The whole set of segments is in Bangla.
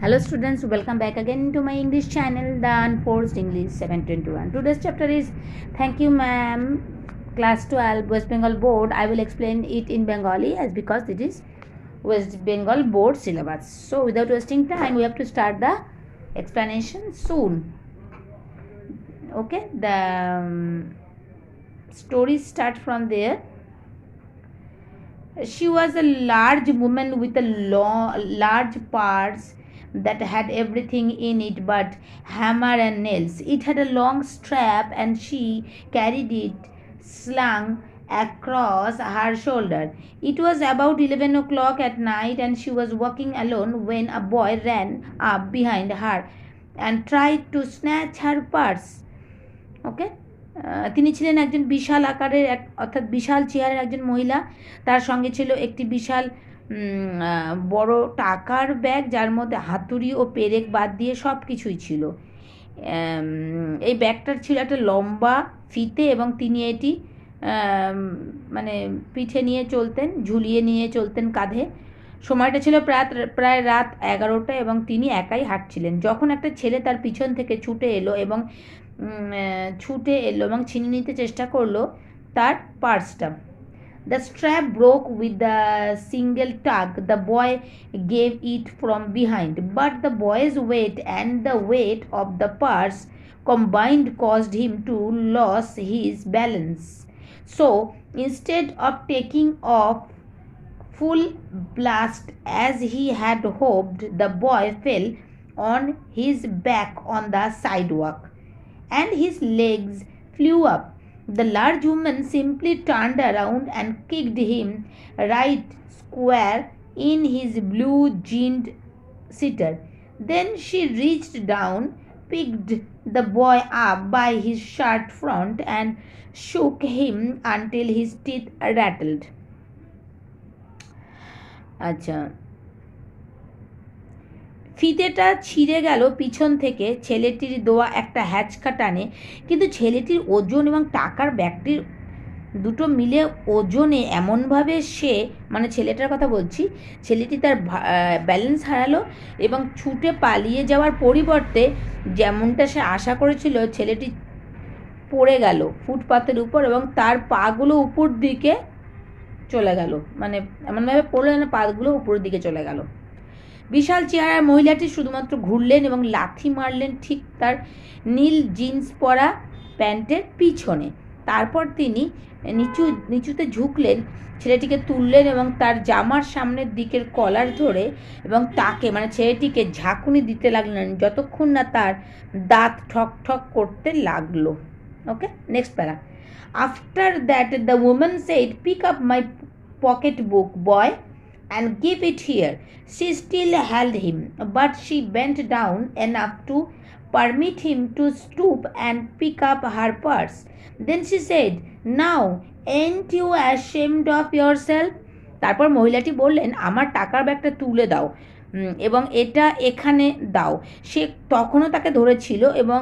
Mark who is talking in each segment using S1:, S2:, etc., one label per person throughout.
S1: Hello students, welcome back again to my English channel, The Unforced English 721. Today's chapter is Thank You Mam, Class 12, West Bengal Board. I will explain it in Bengali as because it is West Bengal Board syllabus. So without wasting time, we have to start the explanation soon. Okay, the stories start from there. She was a large woman with a large purse that had everything in it but hammer and nails. It had a long strap and she carried it slung across her shoulder. It was about 11 o'clock at night and she was walking alone when a boy ran up behind her and tried to snatch her purse. Okay? তিনি ছিলেন একজন বিশাল আকারের অর্থাৎ বিশাল চেহারের একজন মহিলা। তার সঙ্গে ছিল একটি বিশাল বড় টাকার ব্যাগ, যার মধ্যে হাতুড়ি ও পেরেক বাদ দিয়ে সব কিছুই ছিল। এই ব্যাগটার ছিল একটা লম্বা ফিতে এবং তিনি এটি মানে পিঠে নিয়ে চলতেন, ঝুলিয়ে নিয়ে চলতেন কাঁধে। সময়টা ছিল প্রায় রাত 11টা এবং তিনি একাই হাঁটছিলেন যখন একটা ছেলে তার পিছন থেকে ছুটে এলো এবং ছিনিয়ে নিতে চেষ্টা করলো তার পার্সটা। The strap broke with the single tug. The boy gave it from behind, but the boy's weight and the weight of the purse combined caused him to lose his balance. So instead of taking off full blast as he had hoped, the boy fell on his back on the sidewalk and his legs flew up. The large woman simply turned around and kicked him right square in his blue jeaned sitter. Then she reached down, picked the boy up by his shirt front and shook him until his teeth rattled. আচ্ছা, ফিতেটা ছিঁড়ে গেল পিছন থেকে ছেলেটির দেওয়া একটা হ্যাচকা টানে, কিন্তু ছেলেটির ওজন এবং টাকার ব্যাগটির দুটো মিলে ওজনে এমনভাবে মানে ছেলেটার কথা বলছি, ছেলেটি তার ব্যালেন্স হারালো এবং ছুটে পালিয়ে যাওয়ার পরিবর্তে যেমনটা সে আশা করেছিল, ছেলেটি পড়ে গেল ফুটপাতের উপর এবং তার পাগুলো উপর দিকে চলে গেল, মানে এমনভাবে পড়লো যেন পাগুলো উপরের দিকে চলে গেল। বিশাল চেহারার মহিলাটি শুধুমাত্র ঘুরলেন এবং লাথি মারলেন ঠিক তার নীল জিন্স পরা প্যান্টের পিছনে। তারপর তিনি নিচুতে ঝুঁকলেন, ছেলেটিকে তুললেন এবং তার জামার সামনের দিকের কলার ধরে এবং তাকে মানে ছেলেটিকে ঝাঁকুনি দিতে লাগলেন যতক্ষণ না তার দাঁত ঠক ঠক করতে লাগলো। Okay, next para. After that the woman said, pick up my pocket book boy and give it here. She still held him, but she bent down enough to permit him to stoop and pick up her purse. Then she said, now ain't you ashamed of yourself? তারপর মহিলাটি বললেন, আমার টাকার ব্যাগটা তুলে দাও এবং এটা এখানে দাও। সে তখনও তাকে ধরেছিল এবং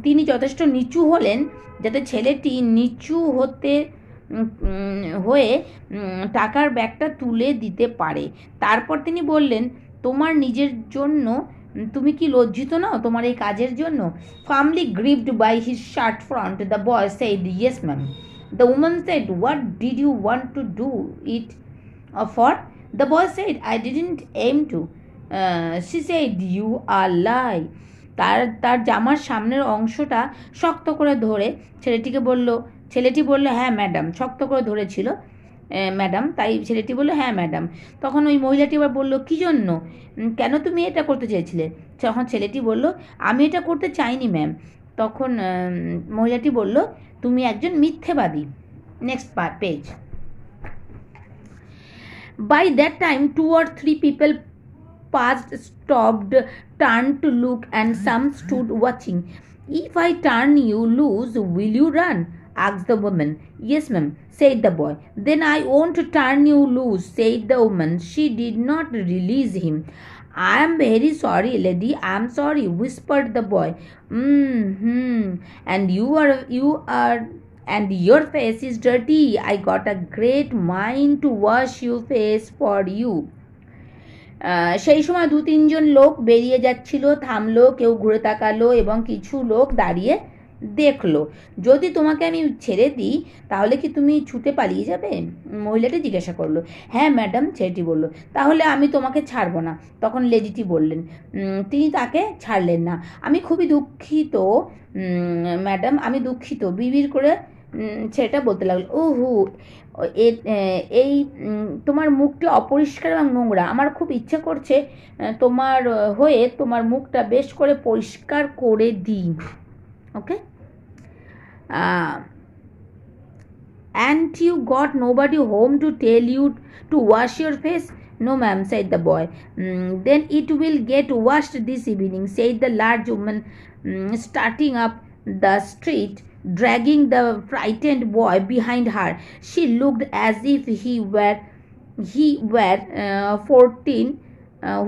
S1: তিনি যথেষ্ট নিচু হলেন যাতে ছেলেটি নিচু হয়ে টাকার ব্যাগটা তুলে দিতে পারে। তারপর তিনি বললেন, তোমার নিজের জন্য তুমি কি লজ্জিত নও তোমার এই কাজের জন্য? Firmly gripped by his shirt front, the boy said, yes ma'am. The woman said, what did you want to do it for? The boy said, I didn't aim to. She said, you are lie. তার জামার সামনের অংশটা শক্ত করে ধরে ছেলেটি বলল, হ্যাঁ ম্যাডাম। শক্ত করে ধরেছিল ম্যাডাম, তাই ছেলেটি বলল, হ্যাঁ ম্যাডাম। তখন ওই মহিলাটি আবার বলল, কী জন্য, কেন তুমি এটা করতে চেয়েছিলে? তখন ছেলেটি বলল, আমি এটা করতে চাইনি ম্যাম। তখন মহিলাটি বলল, তুমি একজন মিথ্যেবাদী। Next page. By that time 2 or 3 people passed, stopped, turned to look, and some stood watching. If I turn you loose, will you run? asked the woman. Yes, ma'am, said the boy. Then I won't turn you loose, said the woman. She did not release him. I am very sorry, lady, I am sorry, whispered the boy. And and your face is dirty. I got a great mind to wash your face for you. সেই সময় 2-3 জন লোক বেরিয়ে যাচ্ছিল, থামলো, কেউ ঘুরে তাকালো এবং কিছু লোক দাঁড়িয়ে দেখলো। যদি তোমাকে আমি ছেড়ে দিই তাহলে কি তুমি ছুটে পালিয়ে যাবে? মহিলাটি জিজ্ঞাসা করলো। হ্যাঁ ম্যাডাম, ছেলেটি বলল। তাহলে আমি তোমাকে ছাড়বো না। তখন লেডিটি বললেন। তিনি তাকে ছাড়লেন না। আমি খুবই দুঃখিত ম্যাডাম, আমি দুঃখিত, বিড়বিড় করে ছেলেটা বলতে লাগলো। ওহো, এই তোমার মুখটি অপরিষ্কার এবং নোংরা। আমার খুব ইচ্ছে করছে তোমার হয়ে তোমার মুখটা বেশ করে পরিষ্কার করে দিই। ওকে, and you got nobody home to tell you to wash your face? No ma'am, said the boy. Then it will get washed this evening, said the large woman, starting up the street, dragging the frightened boy behind her. She looked as if he were 14,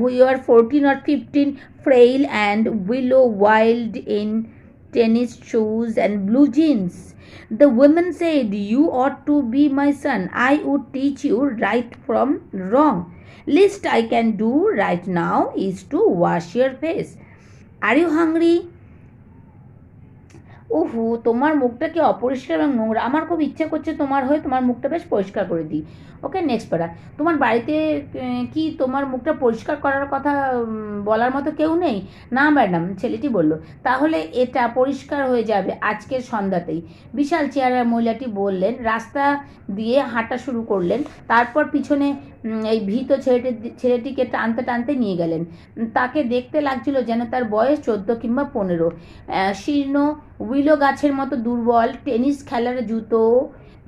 S1: we were 14 or 15, frail and willow wild in tennis shoes and blue jeans. The woman said, you ought to be my son. I would teach you right from wrong. Least I can do right now is to wash your face. Are you hungry? ওহো, তোমার মুখটা কি অপরিষ্কার এবং নোংরা। আমার খুব ইচ্ছে করছে তোমার হয়ে তোমার মুখটা বেশ পরিষ্কার করে দিই। ওকে, নেক্সট প্যারা। তোমার বাড়িতে কি তোমার মুখটা পরিষ্কার করার কথা বলার মতো কেউ নেই? না ম্যাডাম, ছেলেটি বলল। তাহলে এটা পরিষ্কার হয়ে যাবে আজকের সন্ধ্যাতেই। বিশাল চেহারার মহিলাটি বললেন, রাস্তা দিয়ে হাঁটা শুরু করলেন। তারপর পিছনে এই ভীত ছেলেটিকে টানতে টানতে নিয়ে গেলেন। তাকে দেখতে লাগছিল যেন তার বয়স 14 কিংবা 15। শীর্ণ উইলো গাছের মতো দুর্বল, টেনিস খেলার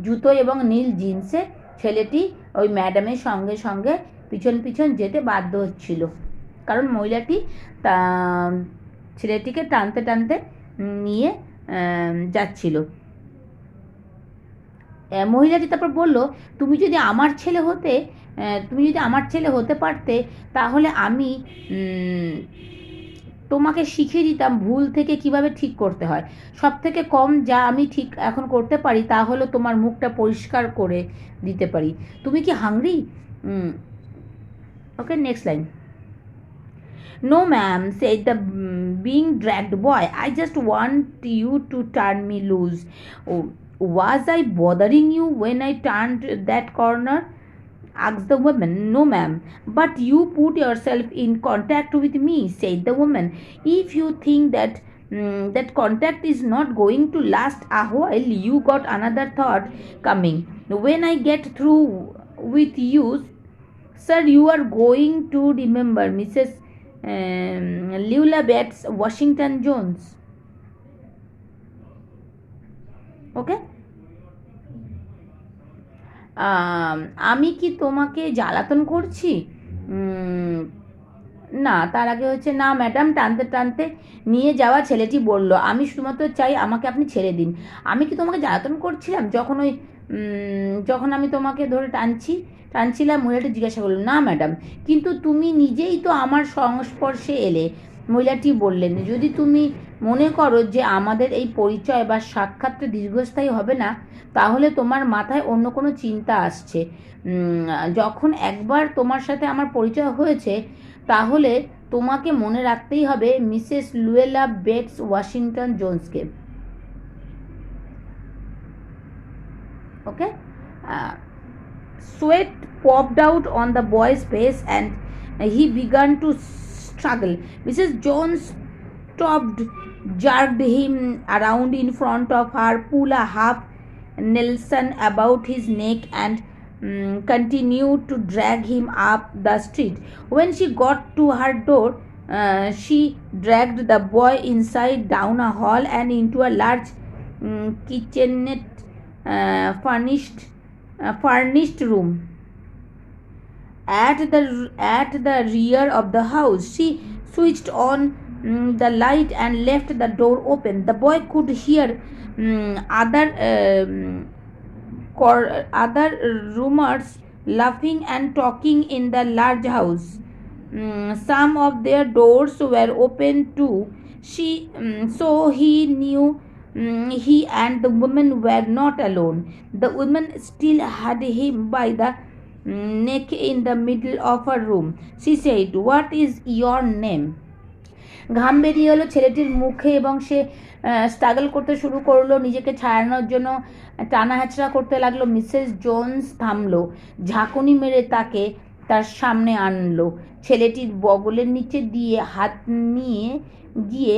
S1: জুতো এবং নীল জিন্সে ছেলেটি ওই ম্যাডামের সঙ্গে সঙ্গে পিছন পিছন যেতে বাধ্য হচ্ছিল, কারণ মহিলাটি ছেলেটিকে টানতে টানতে নিয়ে যাচ্ছিল। মহিলাটি তারপর বলল, তুমি যদি আমার ছেলে হতে পারতে তাহলে আমি তোমাকে শিখিয়ে দিতাম ভুল থেকে কিভাবে ঠিক করতে হয়। সব থেকে কম যা আমি ঠিক এখন করতে পারি তা হলো তোমার মুখটা পরিষ্কার করে দিতে পারি। তুমি কি hungry? Okay, next line. No ma'am, said the being dragged boy. I just want you to turn me loose. Oh, was I bothering you when I turned that corner? Asked the woman. No ma'am, but you put yourself in contact with me, said the woman. If you think that contact is not going to last a while, you got another thought coming. When I get through with you, sir, you are going to remember Mrs. Lula Betts Washington Jones. Okay, আমি কি তোমাকে জ্বালাতন করছি? না, তার আগে হচ্ছে না ম্যাডাম, টানতে টানতে নিয়ে যাওয়া ছেলেটি বলল, আমি শুধুমাত্র চাই আমাকে আপনি ছেড়ে দিন। আমি কি তোমাকে জ্বালাতন করছিলাম যখন আমি তোমাকে ধরে টানছিলাম? মহিলাটি জিজ্ঞাসা করল। না ম্যাডাম, কিন্তু তুমি নিজেই তো আমার সংস্পর্শে এলে। মহিলাটি বললেন, যদি তুমি মনে করো যে আমাদের এই পরিচয় বা সাক্ষাৎটা দীর্ঘস্থায়ী হবে না, তাহলে তোমার মাথায় অন্য কোনো চিন্তা আসছে। যখন একবার তোমার সাথে আমার পরিচয় হয়েছে, তাহলে তোমাকে মনে রাখতেই হবে Mrs Luella Bates Washington জোন্সকে। Okay, sweat popped out on the boy's face and he began to struggle. Mrs. Jones stopped, jerked him around in front of her, pulled a half Nelson about his neck and continued to drag him up the street. When she got to her door, she dragged the boy inside, down a hall and into a large kitchenette furnished room. At the rear of the house, she switched on the light and left the door open. The boy could hear other roomers laughing and talking in the large house. Some of their doors were open too. So he knew he and the woman were not alone. The woman still had him by the neck in the middle of a room. She said, "What is your name?" ঘাম বেরিয়ে এলো ছেলেটির মুখে এবং সে স্ট্রাগল করতে শুরু করলো, নিজেকে ছাড়ানোর জন্য টানা হ্যাচড়া করতে লাগলো। মিসেস জোন্স থামলো, ঝাঁকুনি মেরে তাকে তার সামনে আনলো। ছেলেটির বগলের নিচে দিয়ে হাত নিয়ে গিয়ে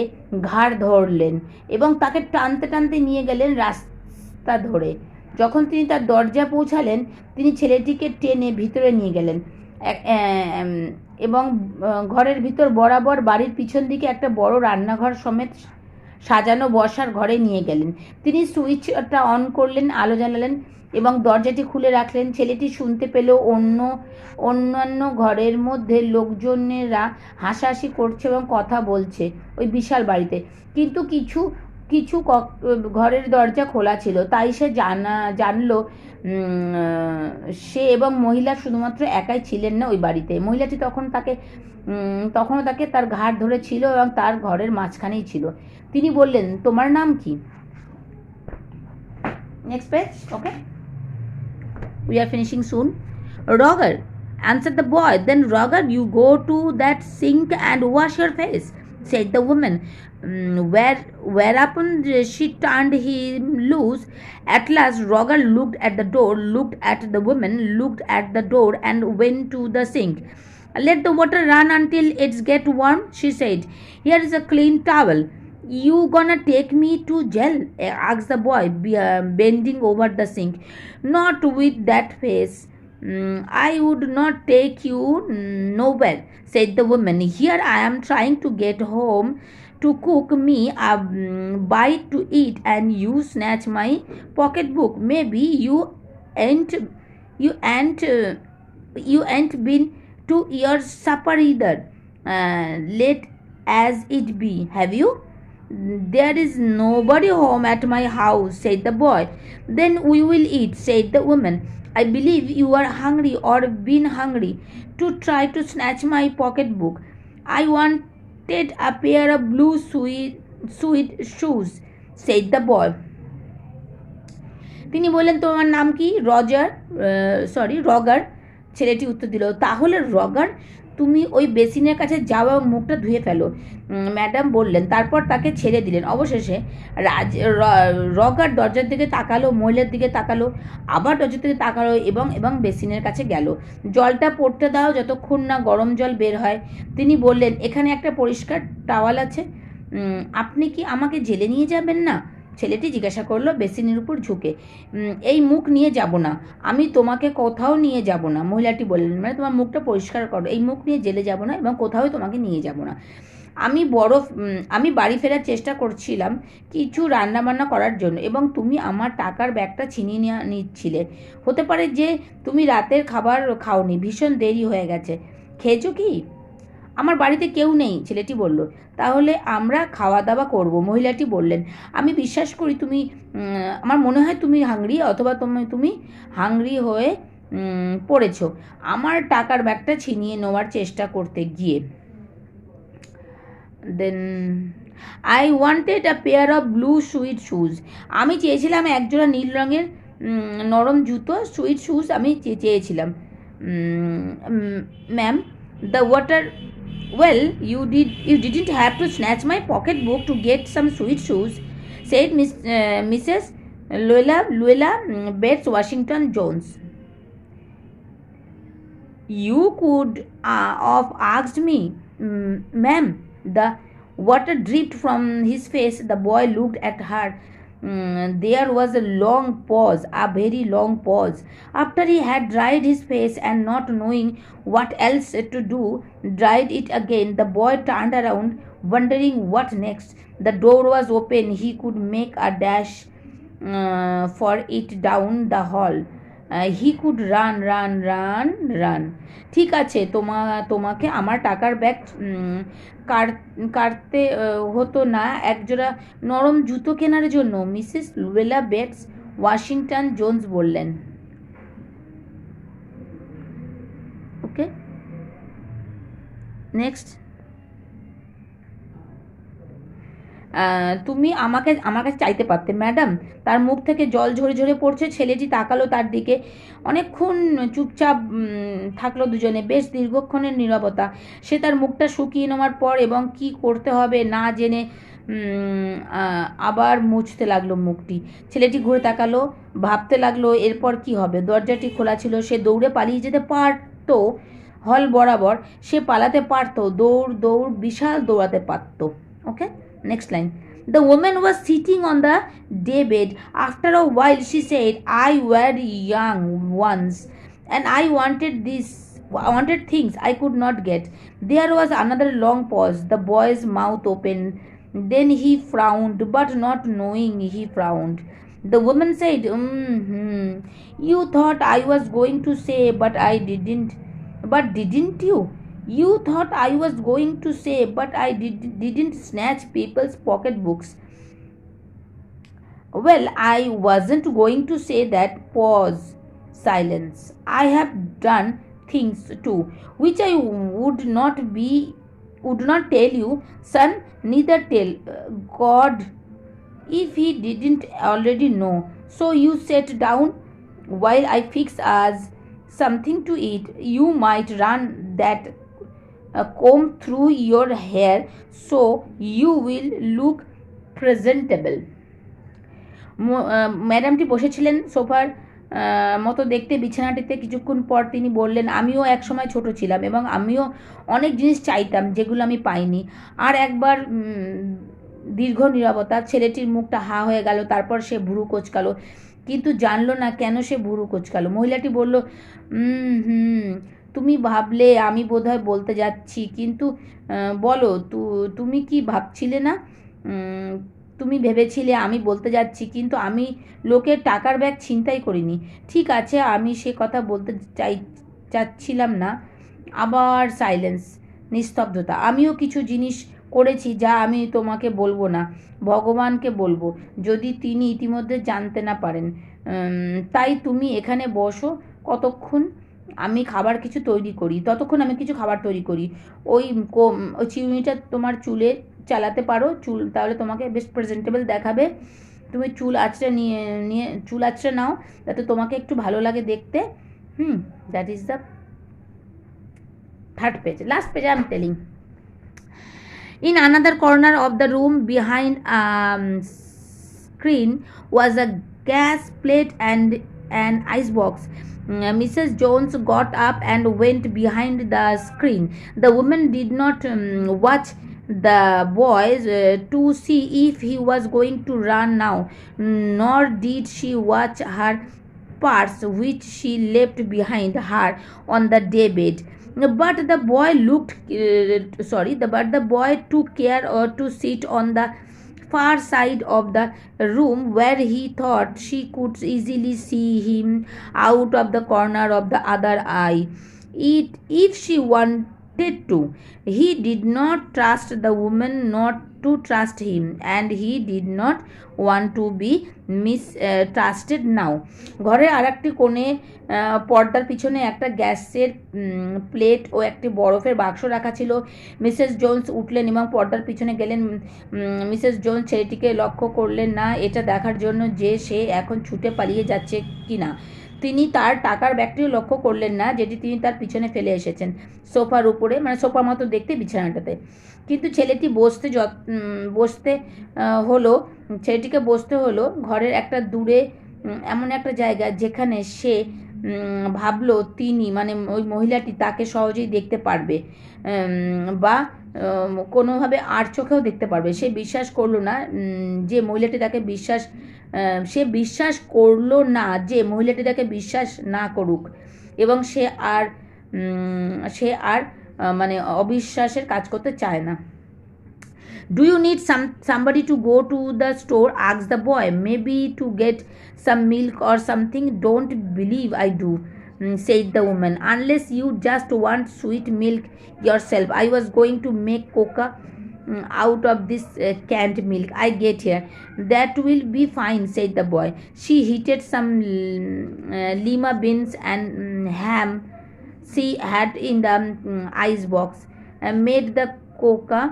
S1: ঘাড় ধরলেন এবং তাকে টানতে টানতে নিয়ে গেলেন রাস্তা ধরে। যখন তিনি তার দরজা পৌঁছালেন, তিনি ছেলেটিকে টেনে ভিতরে নিয়ে গেলেন এবং ঘরের ভিতর বরাবর বাড়ির পিছন দিকে একটা বড় রান্নাঘর সমেত সাজানো বসার ঘরে নিয়ে গেলেন। তিনি সুইচটা অন করলেন, আলো জ্বালালেন এবং দরজাটি খুলে রাখলেন। ছেলেটি শুনতে পেল অন্যান্য ঘরের মধ্যে লোকজনেরা হাসাহাসি করছে এবং কথা বলছে ওই বিশাল বাড়িতে, কিন্তু কিছু কিছু ঘরের দরজা খোলা ছিল। তাই সে জানলো সে এবং মহিলা শুধুমাত্র একাই ছিলেন না ওই বাড়িতে। মহিলাটি তখনও তাকে তার ঘাড় ধরেছিল এবং তার ঘরের মাঝখানেই ছিল। তিনি বললেন, তোমার নাম কি? Next page. Okay, we are finishing soon. Roger, answered the boy. Then Roger, you go to that sink and wash your face, said the woman. Whereupon she turned him loose. At last Roger looked at the door, looked at the woman, looked at the door, and went to the sink. Let the water run until it's get warm, she said. Here is a clean towel. You gonna take me to jail? Asked the boy, bending over the sink. Not with that face. I would not take you nowhere, said the woman. Here I am trying to get home to cook me a bite to eat, and you snatch my pocketbook. Maybe you ain't been to your supper either. Late as it be, have you? There is nobody home at my house, said the boy. Then we will eat, said the woman. I believe you are hungry or been hungry to try to snatch my pocketbook. I wanted a pair of blue suede shoes, said the boy. তিনি বললেন, তোমার নাম কি? রগার। ছেলেটি উত্তর দিল, তাহলে রগার, তুমি ওই বেসিনের কাছে যাও এবং মুখটা ধুয়ে ফেলো, ম্যাডাম বললেন। তারপর তাকে ছেড়ে দিলেন। অবশেষে রগার দরজার দিকে তাকালো, মহিলার দিকে তাকালো, আবার দরজার দিকে তাকালো এবং বেসিনের কাছে গেল। জলটা পড়তে দাও যতক্ষণ না গরম জল বের হয়। তিনি বললেন, এখানে একটা পরিষ্কার টাওয়াল আছে, আপনি কি আমাকে জেলে নিয়ে যাবেন না? ছেলেটি জিজ্ঞাসা করলো বেসিনের উপর ঝুঁকে। এই মুখ নিয়ে যাব না, আমি তোমাকে কোথাও নিয়ে যাব না। মহিলাটি বললেন, মানে তোমার মুখটা পরিষ্কার করো, এই মুখ নিয়ে জেলে যাব না এবং কোথাও তোমাকে নিয়ে যাব না। আমি বাড়ি ফেরার চেষ্টা করছিলাম কিছু রান্নাবান্না করার জন্য এবং তুমি আমার টাকার ব্যাগটা ছিনিয়ে নিচ্ছিলে। হতে পারে যে তুমি রাতের খাবার খাওনি, ভীষণ দেরি হয়ে গেছে। খেয়েছো কি? আমার বাড়িতে কেউ নেই, ছেলেটি বলল। তাহলে আমরা খাওয়া দাওয়া করব, মহিলাটি বললেন। আমি বিশ্বাস করি আমার মনে হয় তুমি হাংরি, অথবা তুমি হাংরি হয়ে পড়েছো আমার টাকার ব্যাগটা ছিনিয়ে নেওয়ার চেষ্টা করতে গিয়ে। Then I wanted a pair of blue suede shoes. আমি চেয়েছিলাম একজোড়া নীল রঙের নরম জুতো, সুইট শুজ আমি চেয়েছিলাম। Ma'am, the water. Well, you didn't have to snatch my pocketbook to get some sweet shoes, said Mrs. Luella Bates Washington Jones. You could have asked me, ma'am. The water dripped from his face. The boy looked at her. There was a long pause, a very long pause. After he had dried his face and not knowing what else to do, dried it again, the boy turned around, wondering what next. The door was open. He could make a dash for it down the hall. He could run. ঠিক আছে, তোমাকে আমার টাকার ব্যাগ কাটতে হতো না একজোড়া নরম জুতো কেনার জন্য, Mrs Luella Bates Washington Jones বললেন। ওকে, নেক্সট। তুমি আমার কাছে চাইতে পারতে ম্যাডাম। তার মুখ থেকে জল ঝরে ঝরে পড়ছে। ছেলেটি তাকালো তার দিকে। অনেকক্ষণ চুপচাপ থাকলো দুজনে। বেশ দীর্ঘক্ষণের নীরবতা। সে তার মুখটা শুকিয়ে নেওয়ার পর এবং কি করতে হবে না জেনে আবার মুছতে লাগলো মুখটি। ছেলেটি ঘুরে তাকালো, ভাবতে লাগলো এরপর কি হবে। দরজাটি খোলা ছিল। সে দৌড়ে পালিয়ে যেতে পারতো হল বরাবর। সে পালাতে পারতো, দৌড় বিশাল দৌড়াতে পারতো। ওকে, next line. The woman was sitting on the daybed. After a while, she said, I were young once, and I wanted things I could not get. There was another long pause. The boy's mouth opened. Then he frowned, but not knowing he frowned. The woman said, mm-hmm. You thought I was going to say, but I didn't. But didn't you? You thought I was going to say, but I didn't snatch people's pocketbooks. Well, I wasn't going to say that. Pause. Silence. I have done things too, which I would not tell you, son. Neither tell God if he didn't already know. So you sit down while I fix us something to eat. You might run that comb through your hair so you will look presentable. ম্যাডামটি বসেছিলেন সোফার মতো দেখতে বিছানাটিতে। কিছুক্ষণ পর তিনি বললেন, আমিও এক সময় ছোট ছিলাম এবং আমিও অনেক জিনিস চাইতাম যেগুলো আমি পাইনি। আর একবার দীর্ঘ নীরবতা। ছেলেটির মুখটা হা হয়ে গেল। তারপর সে ভুরু কোঁচকালো, কিন্তু জানলো না কেন সে ভুরু কোঁচকালো। মহিলাটি বলল, তুমি ভাবলে আমি বোধহয় বলতে যাচ্ছি, কিন্তু বলো তুমি কি ভাবছিলে না? তুমি ভেবেছিলে আমি বলতে যাচ্ছি, কিন্তু আমি লোকের টাকার ব্যাগ ছিনতাই করিনি। ঠিক আছে, আমি সে কথা বলতে চাচ্ছিলাম না। আবার সাইলেন্স, নিস্তব্ধতা। আমিও কিছু জিনিস করেছি যা আমি তোমাকে বলবো না, ভগবানকে বলবো, যদি তিনি ইতিমধ্যে জানতে না পারেন। তাই তুমি এখানে বসো কতক্ষণ, আমি খাবার কিছু তৈরি করি। ততক্ষণ আমি কিছু খাবার তৈরি করি। ওই চিরুনিটা তোমার চুলে চালাতে পারো, চুল তাহলে তোমাকে বেশ প্রেজেন্টেবল দেখাবে। তুমি চুল আঁচড়ে নাও যাতে তোমাকে একটু ভালো লাগে দেখতে। That is the third page. Last page I am telling. In another corner of the room behind a screen was a gas plate and an icebox. Mrs. Jones got up and went behind the screen. The woman did not watch the boys to see if he was going to run now, nor did she watch her purse, which she left behind her on the daybed. But the boy took care to sit on the far side of the room where he thought she could easily see him out of the corner of the other eye. If she wanted to. He did not trust the woman not to trust him, and he did not want to be mistrusted now. ঘরের আরেকটি কোণে পর্দার পিছনে একটা গ্যাসের প্লেট ও একটি বরফের বাক্স রাখা ছিল। মিসেস জোন্স উঠলেন এবং পর্দার পিছনে গেলেন। মিসেস জোন্স ছেলেটিকে লক্ষ্য করলেন না, এটা দেখার জন্য যে সে এখন ছুটে পালিয়ে যাচ্ছে কি না। তিনি তার টাকার ব্যাগটিও লক্ষ্য করলেন না, যেটি তিনি তার পিছনে ফেলে এসেছেন সোফার উপরে, মানে সোফার মতো দেখতে বিছানাটাতে। কিন্তু ছেলেটিকে বসতে হলো ঘরের একটা দূরে এমন একটা জায়গা যেখানে সে ভাবলো তিনি মানে ওই মহিলাটি তাকে সহজেই দেখতে পারবে বা কোনোভাবে আর চোখেও দেখতে পারবে। সে বিশ্বাস করলো না যে মহিলাটি তাকে বিশ্বাস না করুক, এবং সে আর মানে অবিশ্বাসের কাজ করতে চায় না। Do you need somebody to go to the store? Asked the boy. Maybe to get some milk or something. Don't believe I do, said the woman. Unless you just want sweet milk yourself. I was going to make cocoa out of this canned milk I get here. That will be fine, said the boy. She heated some lima beans and ham she had in the ice box and made the cocoa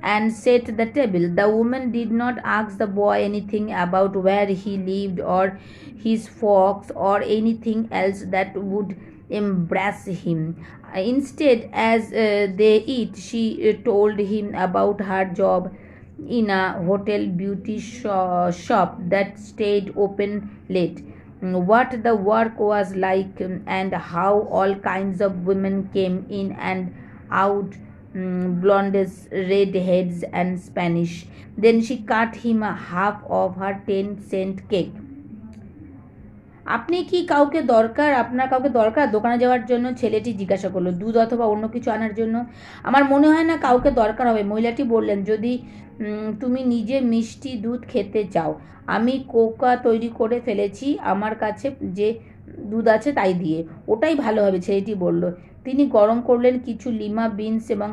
S1: and set the table. The woman did not ask the boy anything about where he lived or his folks or anything else that would embarrass him. Instead, as they eat, she told him about her job in a hotel beauty shop that stayed open late, what the work was like, and how all kinds of women came in and out, blondes, redheads, and Spanish. Then she cut him a half of her 10-cent cake. আপনি কি কাউকে দরকার, আপনার কাউকে দরকার দোকানে যাওয়ার জন্য? ছেলেটি জিজ্ঞাসা করলো। দুধ অথবা অন্য কিছু আনার জন্য? আমার মনে হয় না কাউকে দরকার হবে। মহিলাটি বললেন, যদি তুমি নিজে মিষ্টি দুধ খেতে চাও, আমি কোকা তৈরি করে ফেলেছি আমার কাছে যে দুধ আছে তাই দিয়ে, ওটাই ভালো হবে, ছেলেটি বলল। তিনি গরম করলেন কিছু লিমা বিনস এবং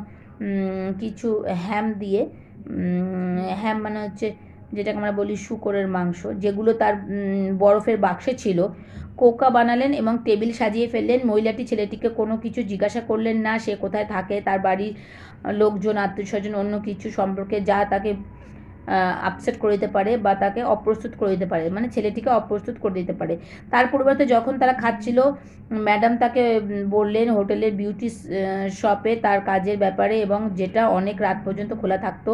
S1: কিছু হ্যাম দিয়ে, হ্যাম মানে হচ্ছে যেটাকে আমরা বলি শূকরের মাংস, যেগুলো তার বরফের বাক্সে ছিল। কোকা বানালেন এবং টেবিল সাজিয়ে ফেললেন। মহিলাটি ছেলেটিকে কোনো কিছু জিজ্ঞাসা করলেন না, সে কোথায় থাকে, তার বাড়ির লোকজন, আত্মীয় স্বজন, অন্য কিছু সম্পর্কে যা তাকে আপসেট করে দিতে পারে বা তাকে অপ্রস্তুত করে দিতে পারে, মানে ছেলেটিকে অপ্রস্তুত করে দিতে পারে। তার পরিবর্তে যখন তারা খাচ্ছিল, ম্যাডাম তাকে বললেন হোটেলের বিউটি শপে তার কাজের ব্যাপারে এবং যেটা অনেক রাত পর্যন্ত খোলা থাকতো,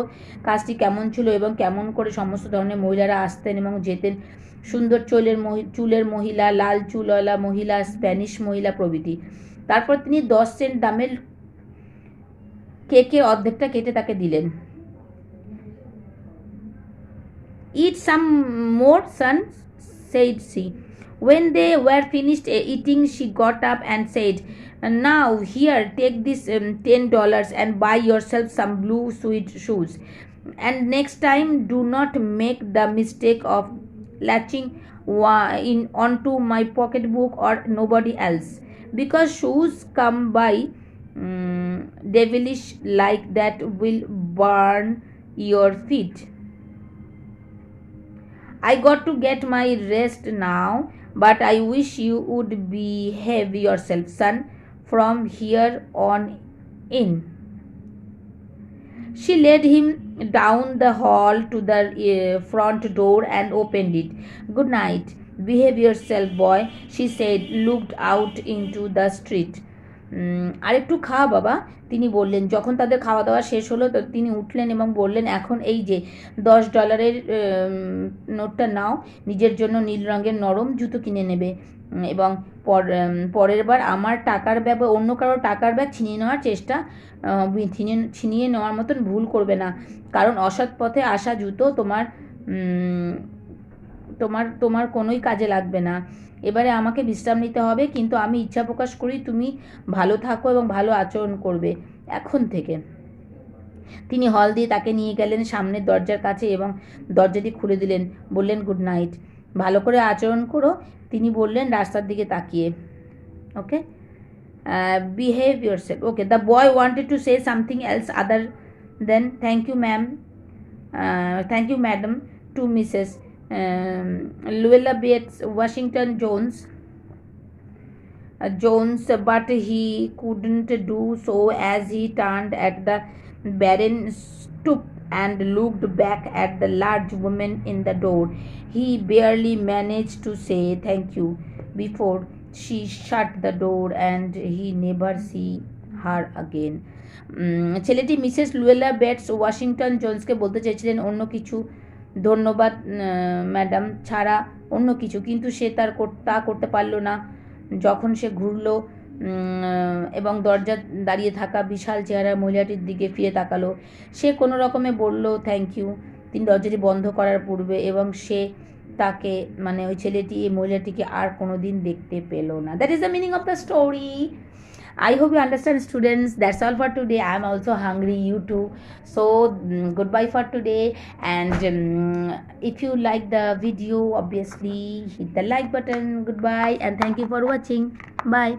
S1: কাজটি কেমন ছিল এবং কেমন করে সমস্ত ধরনের মহিলারা আসতেন এবং যেতেন, সুন্দর চুলের মহিলা, লাল চুলওয়ালা মহিলা, স্প্যানিশ মহিলা প্রভৃতি। তারপর তিনি 10 সেন্ট দামের কেকের অর্ধেকটা কেটে তাকে দিলেন। Eat some more, son, said she. When they were finished eating, she got up and said, now here, take this $10 and buy yourself some blue suede shoes. And next time, do not make the mistake of latching onto my pocketbook or nobody else, because shoes come by devilish like that will burn your feet. I got to get my rest now, but I wish you would behave yourself, son, from here on in. She led him down the hall to the front door and opened it. Good night. Behave yourself, boy, she said, looked out into the street. আরেকটু খা বাবা, তিনি বললেন। যখন তাদের খাওয়া দাওয়া শেষ হলো, তো তিনি উঠলেন এবং বললেন, এখন এই যে $10 নোটটা নাও, নিজের জন্য নীল রঙের নরম জুতো কিনে নেবে এবং পরের বার আমার টাকার ব্যাগ বা অন্য কারোর টাকার ব্যাগ ছিনিয়ে নেওয়ার ছিনিয়ে নেওয়ার মতন ভুল করবে না, কারণ অসৎ পথে আসা জুতো তোমার তোমার তোমার কোনোই কাজে লাগবে না। এবারে আমাকে বিশ্রাম নিতে হবে, কিন্তু আমি ইচ্ছা প্রকাশ করি তুমি ভালো থাকো এবং ভালো আচরণ করবে এখন থেকে। তিনি হল দিয়ে তাকে নিয়ে গেলেন সামনের দরজার কাছে এবং দরজাটি খুলে দিলেন, বললেন, গুড নাইট, ভালো করে আচরণ করো, তিনি বললেন রাস্তার দিকে তাকিয়ে। ওকে, behave yourself. Okay, the boy wanted to say something else other than thank you ma'am, thank you madam, to Mrs. Luella Bates Washington Jones, but he couldn't do so as he turned at the barren stoop and looked back at the large woman in the door. He barely managed to say thank you before she shut the door and he never see her again. ছেলেটি মিসেস লুয়েলা বেটস ওয়াশিংটন জোন্সকে বলতে চেয়েছিলেন অন্য কিছু, ধন্যবাদ ম্যাডাম, ছাড়া অন্য কিছু, কিন্তু সে তা করতে পারল না। যখন সে ঘুরল এবং দরজা দাঁড়িয়ে থাকা বিশাল চেহারার মহিলাটির দিকে ফিরে তাকালো, সে কোনো রকমে বলল থ্যাংক ইউ। তিনি দরজাটি বন্ধ করার পূর্বে, এবং সে তাকে, মানে ওই ছেলেটি এই মহিলাটিকে আর কোনো দিন দেখতে পেল না। That is the meaning of the story. I hope you understand, students. That's all for today. I am also hungry, you too. So goodbye for today, and if you like the video, obviously hit the like button. Goodbye and thank you for watching. Bye.